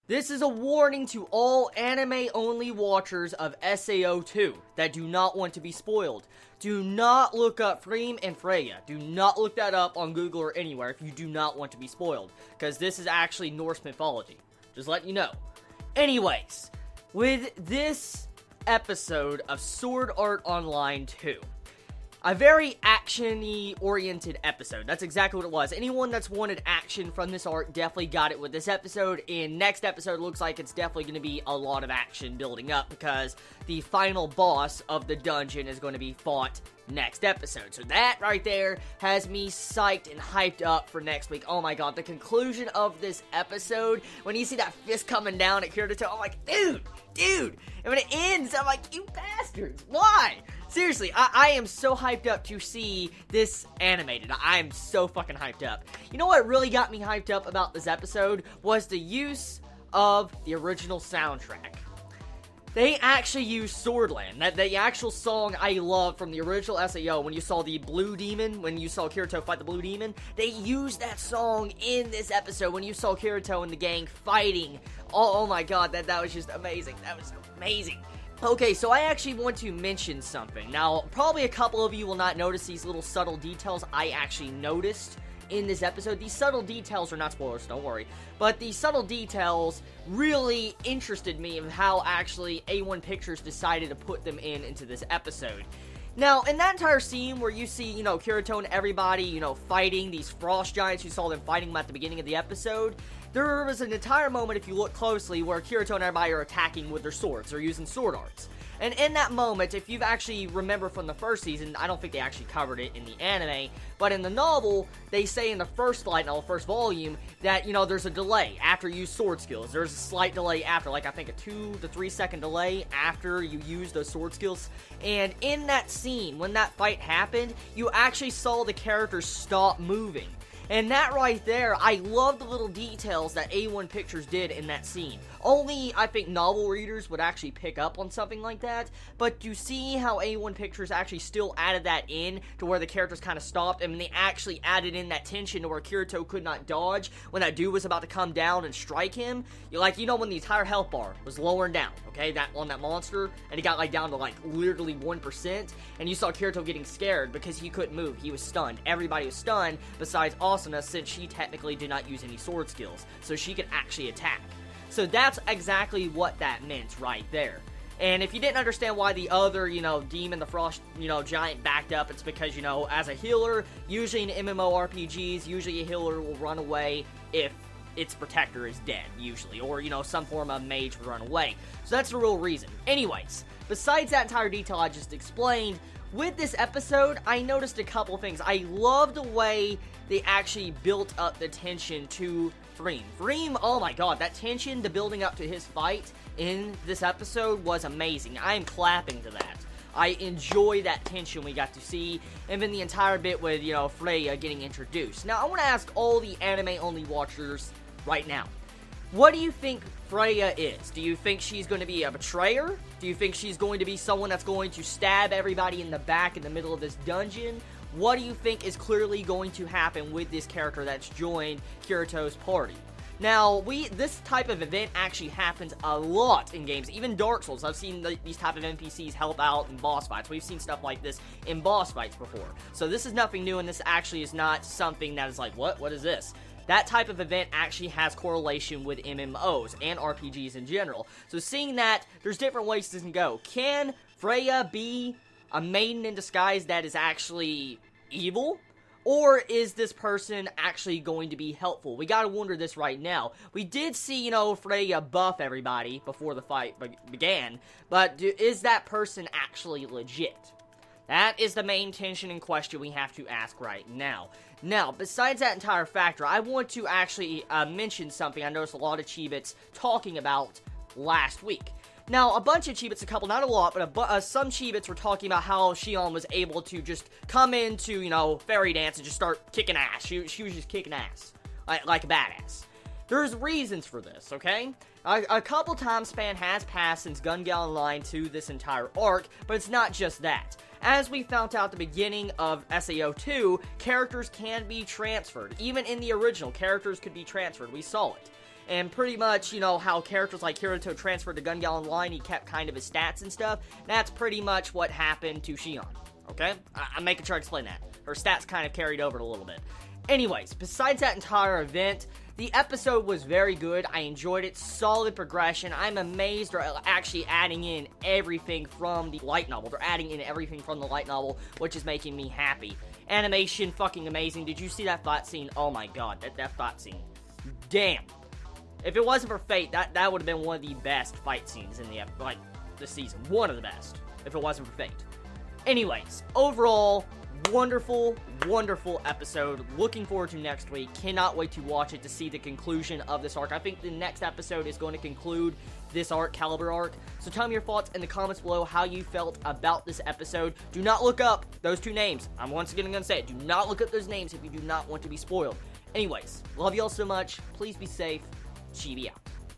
This is a warning to all anime-only watchers of SAO2 that do not want to be spoiled. Do not look up Thrym and Freyja. Do not look that up on Google or anywhere if you do not want to be spoiled, because this is actually Norse mythology. Just letting you know. Anyways, with this episode of Sword Art Online 2, a very action-y oriented episode. That's exactly what it was. Anyone that's wanted action from this art definitely got it with this episode. And next episode looks like it's definitely going to be a lot of action building up, because the final boss of the dungeon is going to be fought next episode. So that right there has me psyched and hyped up for next week. Oh my god, the conclusion of this episode, when you see that fist coming down at Kirito, I'm like, dude. And when it ends, I'm like, you bastards, why? Seriously, I am so hyped up to see this animated. I am so fucking hyped up. You know what really got me hyped up about this episode was the use of the original soundtrack. They actually used Swordland, the actual song I love from the original SAO. When you saw the Blue Demon, when you saw Kirito fight the Blue Demon, they used that song in this episode when you saw Kirito and the gang fighting. Oh my god, that was just amazing. That was amazing. Okay, so I actually want to mention something. Now, probably a couple of you will not notice these little subtle details I actually noticed in this episode. These subtle details are not spoilers, don't worry. But these subtle details really interested me in how actually A1 Pictures decided to put them into this episode. Now, in that entire scene where you see, Kirito and everybody, fighting these frost giants, you saw them fighting them at the beginning of the episode, there was an entire moment, if you look closely, where Kirito and everybody are attacking with their swords. They're using sword arts. And in that moment, if you've actually remember from the first season, I don't think they actually covered it in the anime, but in the novel, they say in the first light novel, first volume, that, there's a delay after you use sword skills. There's a slight delay after, like I think a 2 to 3 second delay after you use those sword skills. And in that scene, when that fight happened, you actually saw the characters stop moving. And that right there, I love the little details that A1 Pictures did in that scene. Only, I think, novel readers would actually pick up on something like that, but to see how A1 Pictures actually still added that in to where the characters kind of stopped, and they actually added in that tension to where Kirito could not dodge when that dude was about to come down and strike him. When the entire health bar was lowering down, okay, on that monster, and it got, down to, literally 1%, and you saw Kirito getting scared because he couldn't move. He was stunned. Everybody was stunned, besides Asuna, since she technically did not use any sword skills, so she could actually attack. So that's exactly what that meant right there. And if you didn't understand why the other, demon, the frost, giant backed up, it's because, as a healer, usually in MMORPGs, usually a healer will run away if its protector is dead, usually, or, some form of mage will run away. So that's the real reason. Anyways, besides that entire detail I just explained, with this episode, I noticed a couple things. I love the way they actually built up the tension to Thrym. Thrym, oh my god, that tension, the building up to his fight in this episode was amazing. I am clapping to that. I enjoy that tension we got to see, and then the entire bit with, Freyja getting introduced. Now, I want to ask all the anime-only watchers right now, what do you think Freyja is? Do you think she's going to be a betrayer? Do you think she's going to be someone that's going to stab everybody in the back in the middle of this dungeon? What do you think is clearly going to happen with this character that's joined Kirito's party? Now, this type of event actually happens a lot in games, even Dark Souls. I've seen these type of NPCs help out in boss fights. We've seen stuff like this in boss fights before. So this is nothing new, and this actually is not something that is like, what is this? That type of event actually has correlation with MMOs and RPGs in general. So seeing that, there's different ways this can go. Can Freyja be a maiden in disguise that is actually evil? Or is this person actually going to be helpful? We gotta wonder this right now. We did see, Freyja buff everybody before the fight began, but is that person actually legit? That is the main tension and question we have to ask right now. Now, besides that entire factor, I want to actually mention something I noticed a lot of Chibits talking about last week. Now, a bunch of Chibits, a couple, not a lot, but some Chibits were talking about how Shion was able to just come into, Fairy Dance and just start kicking ass. She was just kicking ass. Like a badass. There's reasons for this, okay? A couple time span has passed since Gun Gale Online to this entire arc, but it's not just that. As we found out at the beginning of SAO2, characters can be transferred. Even in the original, characters could be transferred. We saw it. and pretty much, you know, how characters like Hiruto transferred to Gun Gal Online, he kept kind of his stats and stuff. That's pretty much what happened to Shion, okay? I'm making sure I explain that. Her stats kind of carried over a little bit. Anyways, besides that entire event, the episode was very good. I enjoyed it. Solid progression. I'm amazed they're actually adding in everything from the light novel. They're adding in everything from the light novel, which is making me happy. Animation, fucking amazing. Did you see that fight scene? Oh my god, that fight scene. Damn. If it wasn't for Fate, that would have been one of the best fight scenes in the season. One of the best, if it wasn't for Fate. Anyways, overall, wonderful, wonderful episode. Looking forward to next week. Cannot wait to watch it to see the conclusion of this arc. I think the next episode is going to conclude this arc, Caliber arc. So tell me your thoughts in the comments below, how you felt about this episode. Do not look up those two names. I'm once again going to say it. Do not look up those names if you do not want to be spoiled. Anyways, love you all so much. Please be safe. Chibi out.